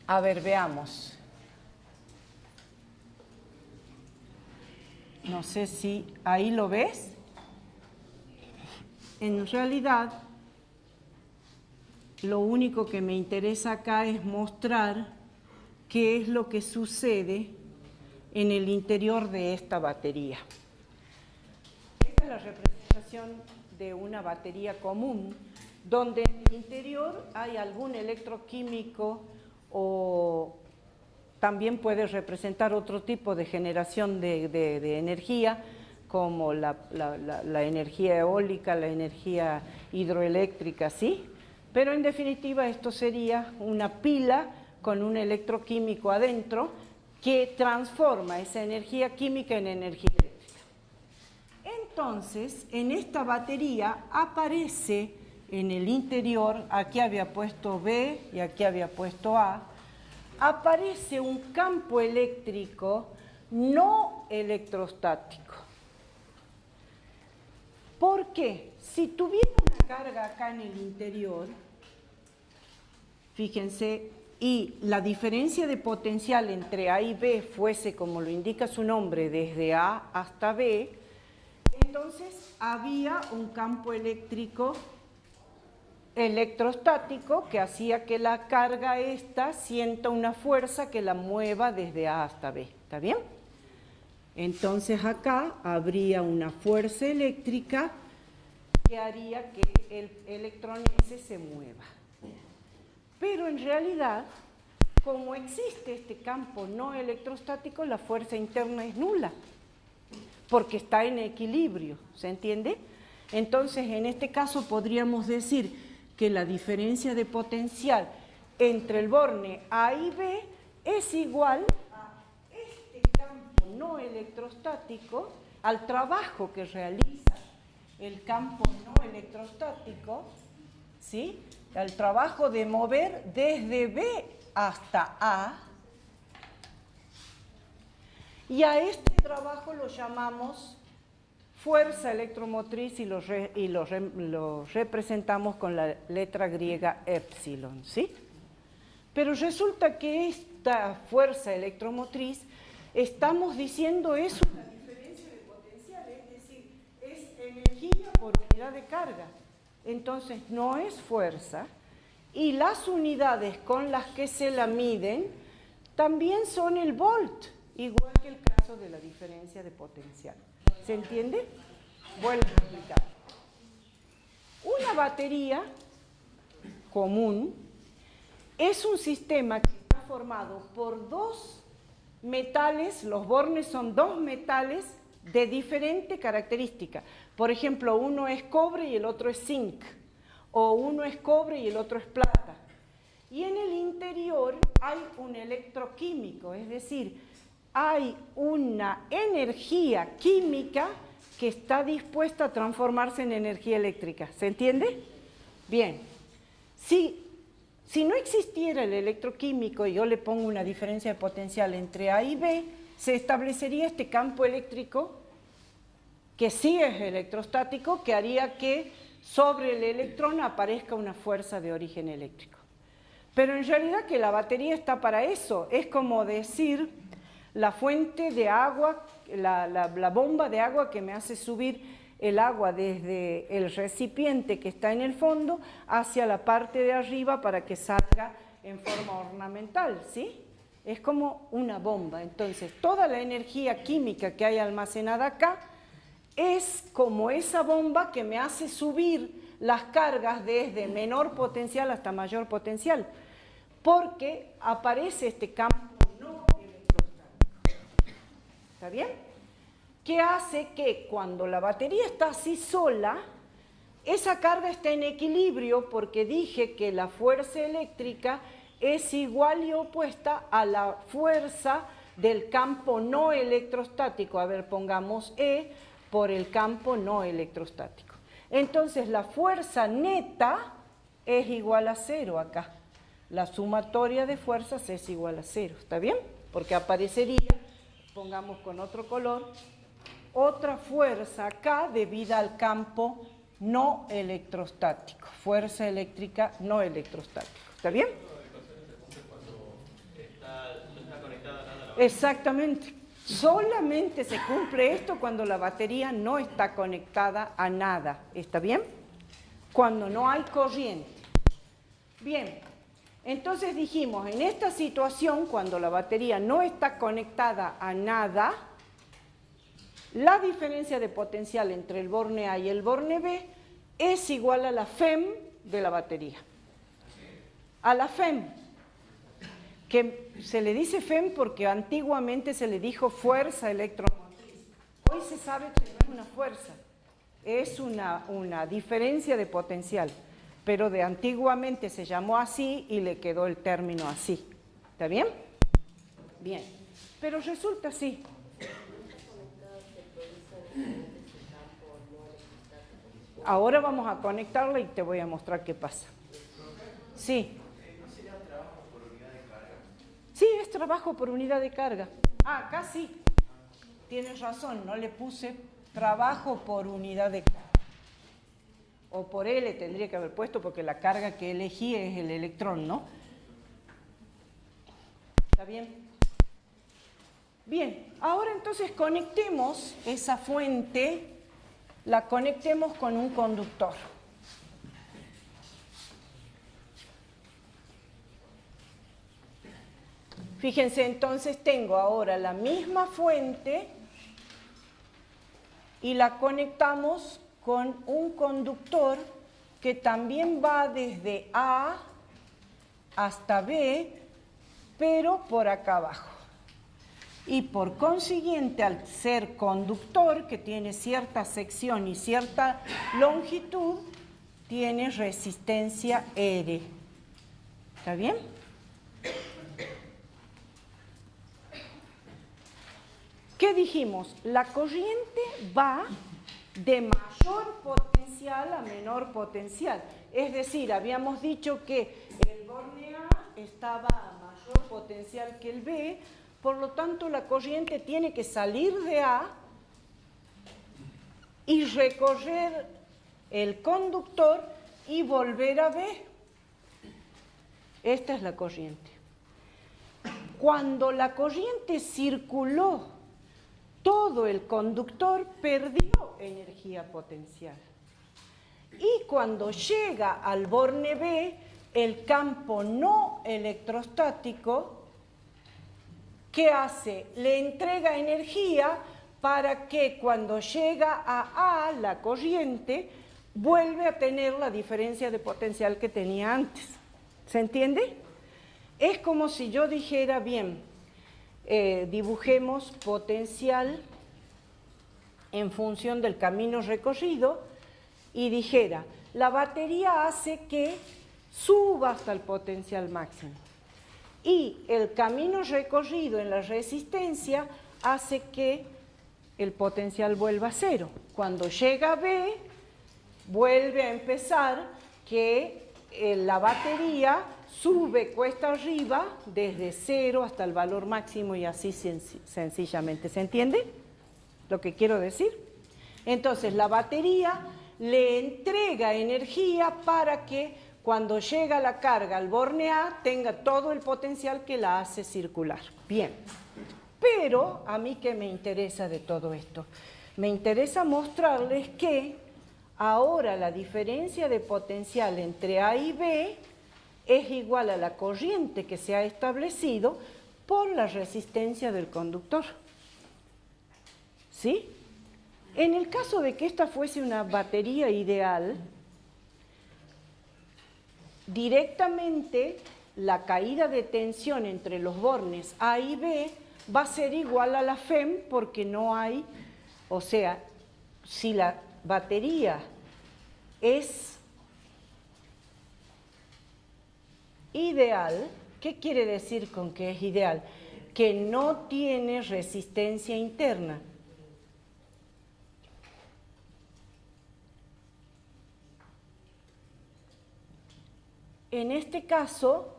A ver, veamos. No sé si ahí lo ves. En realidad, lo único que me interesa acá es mostrar qué es lo que sucede en el interior de esta batería. Esta es la representación de una batería común, donde en el interior hay algún electroquímico o también puede representar otro tipo de generación de energía, como la energía eólica, la energía hidroeléctrica, ¿sí? Pero en definitiva esto sería una pila con un electroquímico adentro que transforma esa energía química en energía eléctrica. Entonces, en esta batería aparece en el interior, aquí había puesto B y aquí había puesto A, aparece un campo eléctrico no electrostático. ¿Por qué? Si tuviera una carga acá en el interior, fíjense, y la diferencia de potencial entre A y B fuese, como lo indica su nombre, desde A hasta B, entonces había un campo eléctrico electrostático que hacía que la carga esta sienta una fuerza que la mueva desde A hasta B. ¿Está bien? Entonces acá habría una fuerza eléctrica que haría que el electrón ese se mueva. Pero en realidad, como existe este campo no electrostático, la fuerza interna es nula, porque está en equilibrio, ¿se entiende? Entonces, en este caso podríamos decir que la diferencia de potencial entre el borne A y B es igual a este campo no electrostático, al trabajo que realiza el campo no electrostático, ¿sí? Al trabajo de mover desde B hasta A, y a este trabajo lo llamamos fuerza electromotriz y lo representamos con la letra griega epsilon, ¿sí? Pero resulta que esta fuerza electromotriz, estamos diciendo, es una diferencia de potencial, es decir, es energía por unidad de carga. Entonces no es fuerza, y las unidades con las que se la miden también son el volt, igual que el caso de la diferencia de potencial. ¿Se entiende? Vuelvo a explicar. Una batería común es un sistema que está formado por dos metales, los bornes son dos metales de diferente característica. Por ejemplo, uno es cobre y el otro es zinc, o uno es cobre y el otro es plata. Y en el interior hay un electroquímico, es decir, hay una energía química que está dispuesta a transformarse en energía eléctrica. ¿Se entiende? Bien. Si no existiera el electroquímico y yo le pongo una diferencia de potencial entre A y B, se establecería este campo eléctrico que sí es electrostático, que haría que sobre el electrón aparezca una fuerza de origen eléctrico. Pero en realidad que la batería está para eso. Es como decir, la fuente de agua, la bomba de agua que me hace subir el agua desde el recipiente que está en el fondo hacia la parte de arriba para que salga en forma ornamental, ¿sí? Es como una bomba. Entonces, toda la energía química que hay almacenada acá es como esa bomba que me hace subir las cargas desde menor potencial hasta mayor potencial, porque aparece este campo no electrostático. ¿Está bien? Que hace que cuando la batería está así sola, esa carga está en equilibrio, porque dije que la fuerza eléctrica es igual y opuesta a la fuerza del campo no electrostático. A ver, pongamos E por el campo no electrostático. Entonces la fuerza neta es igual a cero acá. La sumatoria de fuerzas es igual a cero, ¿está bien? Porque aparecería, pongamos con otro color, otra fuerza acá debida al campo no electrostático, fuerza eléctrica no electrostática, ¿está bien? Exactamente. Solamente se cumple esto cuando la batería no está conectada a nada. ¿Está bien? Cuando no hay corriente. Bien. Entonces dijimos, en esta situación, cuando la batería no está conectada a nada, la diferencia de potencial entre el borne A y el borne B es igual a la FEM de la batería. A la FEM, que se le dice FEM porque antiguamente se le dijo fuerza electromotriz. Hoy se sabe que no es una fuerza, es una diferencia de potencial. Pero de antiguamente se llamó así y le quedó el término así. ¿Está bien? Bien. Pero resulta así. Ahora vamos a conectarla y te voy a mostrar qué pasa. Sí. ¿No sería trabajo por unidad de carga? Sí, es trabajo por unidad de carga. Ah, acá sí. Tienes razón, no le puse trabajo por unidad de carga. O por L tendría que haber puesto porque la carga que elegí es el electrón, ¿no? ¿Está bien? Bien, ahora entonces conectemos esa fuente, la conectemos con un conductor. Fíjense, entonces tengo ahora la misma fuente y la conectamos con un conductor que también va desde A hasta B, pero por acá abajo. Y por consiguiente, al ser conductor, que tiene cierta sección y cierta longitud, tiene resistencia R. ¿Está bien? ¿Qué dijimos? La corriente va de mayor potencial a menor potencial. Es decir, habíamos dicho que el borne A estaba a mayor potencial que el B, por lo tanto la corriente tiene que salir de A y recorrer el conductor y volver a B. Esta es la corriente. Cuando la corriente circuló todo el conductor, perdió energía potencial. Y cuando llega al borne B, el campo no electrostático, ¿qué hace? Le entrega energía para que cuando llega a A, la corriente, vuelve a tener la diferencia de potencial que tenía antes. ¿Se entiende? Es como si yo dijera, bien, dibujemos potencial en función del camino recorrido y dijera, la batería hace que suba hasta el potencial máximo y el camino recorrido en la resistencia hace que el potencial vuelva a cero. Cuando llega a B, vuelve a empezar que la batería sube cuesta arriba desde 0 hasta el valor máximo y así sencillamente. ¿Se entiende lo que quiero decir? Entonces la batería le entrega energía para que cuando llega la carga al borne A tenga todo el potencial que la hace circular. Bien, pero a mí ¿qué me interesa de todo esto? Me interesa mostrarles que ahora la diferencia de potencial entre A y B es igual a la corriente que se ha establecido por la resistencia del conductor. ¿Sí? En el caso de que esta fuese una batería ideal, directamente la caída de tensión entre los bornes A y B va a ser igual a la FEM porque no hay, o sea, si la batería es ideal, ¿qué quiere decir con que es ideal? Que no tiene resistencia interna. En este caso,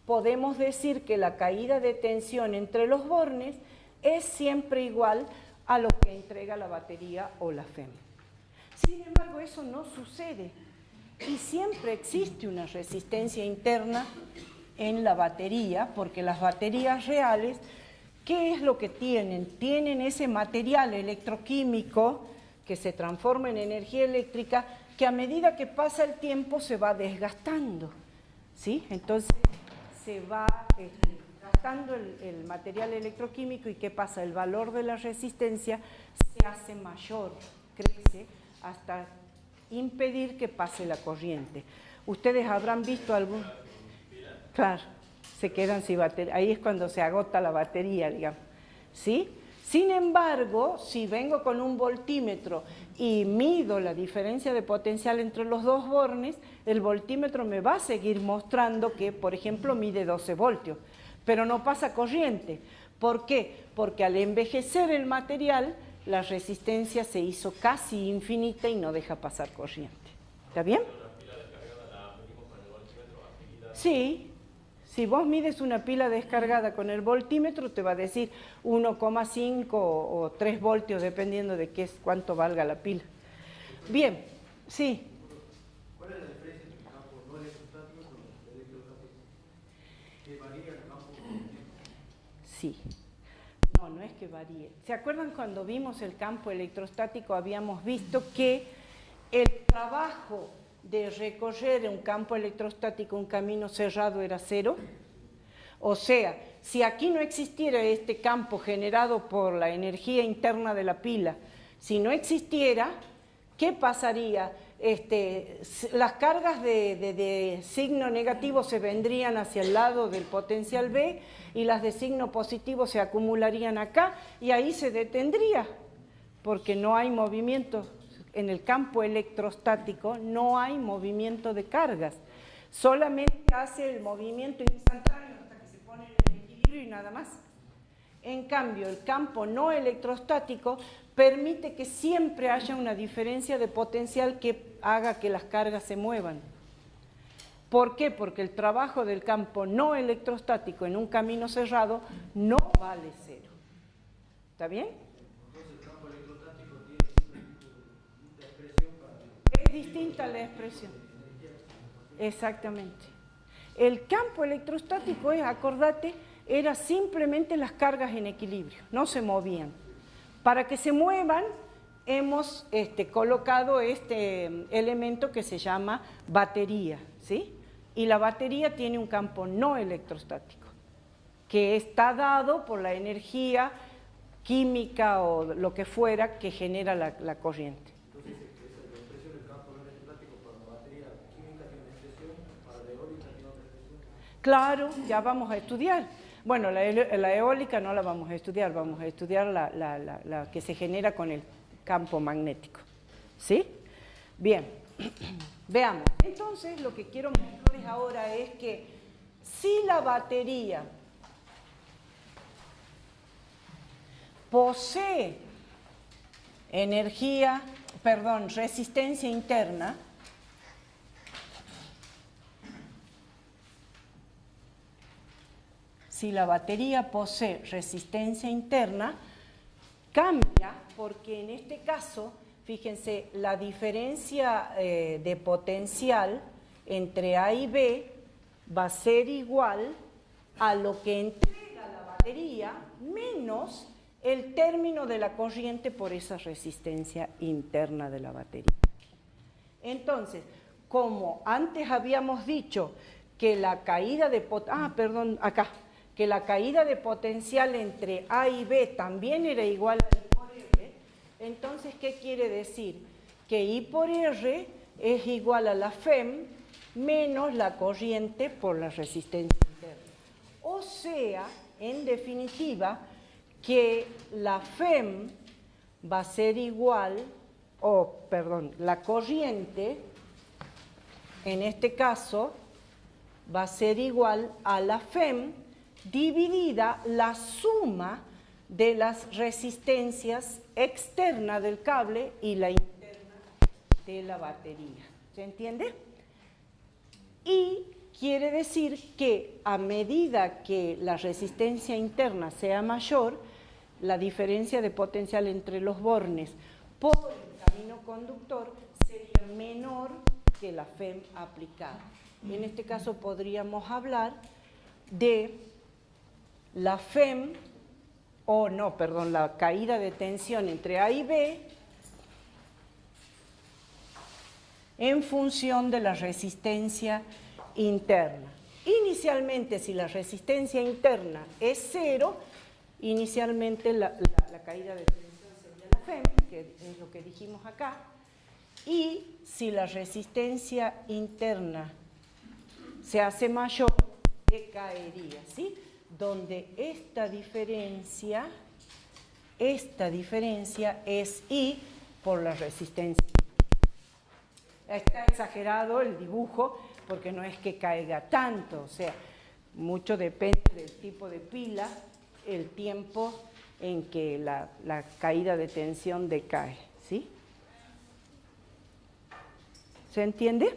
podemos decir que la caída de tensión entre los bornes es siempre igual a lo que entrega la batería o la FEM. Sin embargo, eso no sucede. Y siempre existe una resistencia interna en la batería, porque las baterías reales ¿Qué es lo que tienen? Tienen ese material electroquímico que se transforma en energía eléctrica, que a medida que pasa el tiempo se va desgastando, ¿sí? Entonces se va gastando el material electroquímico, y ¿qué pasa? El valor de la resistencia se hace mayor, crece hasta impedir que pase la corriente. Ustedes habrán visto algún... Claro, se quedan sin batería, ahí es cuando se agota la batería, digamos, ¿sí? Sin embargo, si vengo con un voltímetro y mido la diferencia de potencial entre los dos bornes, el voltímetro me va a seguir mostrando que, por ejemplo, mide 12 voltios, pero no pasa corriente. ¿Por qué? Porque al envejecer el material, la resistencia se hizo casi infinita y no deja pasar corriente. ¿Está bien? Sí. Si vos mides una pila descargada con el voltímetro, te va a decir 1,5 o 3 voltios, dependiendo de cuánto valga la pila. Bien, sí. ¿Cuál es la diferencia entre el campo no electrostático con el electrostático? ¿Que varía el campo con el tiempo? Sí. No es que varíe. ¿Se acuerdan cuando vimos el campo electrostático? Habíamos visto que el trabajo de recorrer un campo electrostático, un camino cerrado, era cero. O sea, si aquí no existiera este campo generado por la energía interna de la pila, si no existiera, ¿qué pasaría? Las cargas de signo negativo se vendrían hacia el lado del potencial B, y las de signo positivo se acumularían acá, y ahí se detendría, porque no hay movimiento. En el campo electrostático no hay movimiento de cargas, solamente hace el movimiento instantáneo hasta que se pone en equilibrio y nada más. En cambio, el campo no electrostático permite que siempre haya una diferencia de potencial que haga que las cargas se muevan. ¿Por qué? Porque el trabajo del campo no electrostático en un camino cerrado no vale cero. ¿Está bien? Es distinta la expresión. Exactamente. El campo electrostático, acordate, era simplemente las cargas en equilibrio, no se movían. Para que se muevan, hemos colocado este elemento que se llama batería, ¿sí? Y la batería tiene un campo no electrostático, que está dado por la energía química o lo que fuera que genera la corriente. Claro, ya vamos a estudiar. Bueno, la eólica no la vamos a estudiar la que se genera con el campo magnético. ¿Sí? Bien, veamos. Entonces, lo que quiero mostrarles ahora es que si la batería posee resistencia interna, si la batería posee resistencia interna, cambia, porque en este caso, fíjense, la diferencia de potencial entre A y B va a ser igual a lo que entrega la batería menos el término de la corriente por esa resistencia interna de la batería. Entonces, como antes habíamos dicho que la caída de que la caída de potencial entre A y B también era igual a I por R, entonces, ¿qué quiere decir? Que I por R es igual a la FEM menos la corriente por la resistencia interna. O sea, en definitiva, que la FEM va a ser igual, la corriente, en este caso, va a ser igual a la FEM dividida la suma de las resistencias externas del cable y la interna de la batería. ¿Se entiende? Y quiere decir que a medida que la resistencia interna sea mayor, la diferencia de potencial entre los bornes por el camino conductor sería menor que la FEM aplicada. En este caso podríamos hablar de la FEM la caída de tensión entre A y B en función de la resistencia interna. Inicialmente, si la resistencia interna es 0, inicialmente la caída de tensión sería la FEM, que es lo que dijimos acá, y si la resistencia interna se hace mayor, decaería, ¿sí? Donde esta diferencia es I por la resistencia. Está exagerado el dibujo porque no es que caiga tanto, o sea, mucho depende del tipo de pila, el tiempo en que la caída de tensión decae, ¿sí? ¿Se entiende?